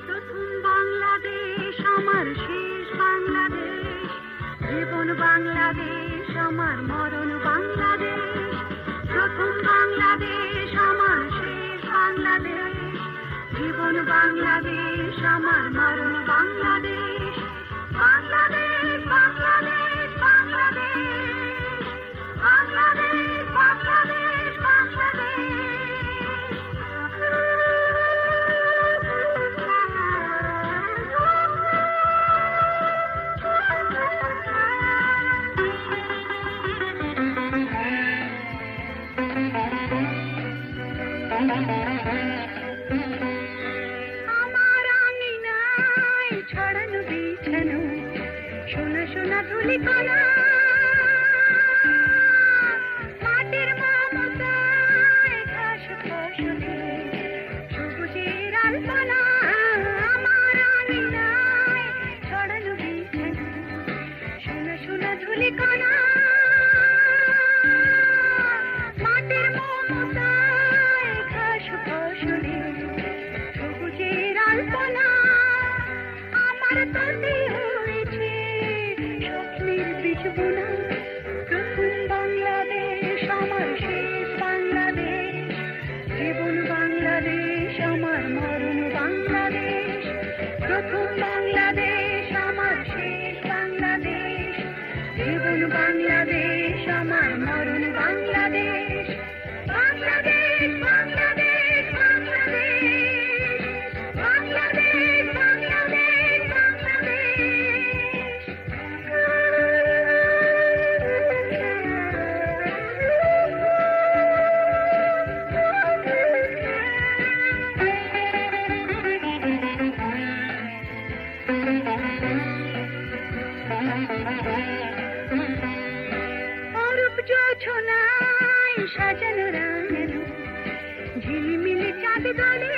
প্রথম বাংলাদেশ আমার শেষ বাংলাদেশ, জীবন বাংলাদেশ আমার মরণ বাংলাদেশ। প্রথম বাংলাদেশ আমার শেষ বাংলাদেশ, জীবন বাংলাদেশ আমার মরণ বাংলাদেশ। বাংলাদেশ বাংলাদেশ বাংলাদেশ, বাংলাদেশ বাংলাদেশ আমার আঙিনায় ছড়ানো বিছানো সোনা সোনা ধুলিকণা, মাটির মমতায় ঘাস ফসলে সবুজের আলপনা। আমার আঙিনায় ছড়ানো বিছানো সোনা সোনা ধুলিকণা, মাটির মমতায় ঘাস ফসলে সবুজের আলপনা। আমার তৈরি হয়েছে স্বপ্নের বীজ বোনা। প্রথম বাংলাদেশ আমার শেষ বাংলাদেশ, জীবন বাংলাদেশ আমার মরণ বাংলাদেশ। প্রথম বাংলাদেশ আমার শেষ বাংলাদেশ, জীবন বাংলাদেশ আমার মরণ বাংলাদেশ। বাংলাদেশ বাংলাদেশ বাংলাদেশ, বাংলাদেশ বাংলাদেশ অরূপ জোছনায় সাজানো রাঙানো ঝিলিমিলি চাঁদ দলে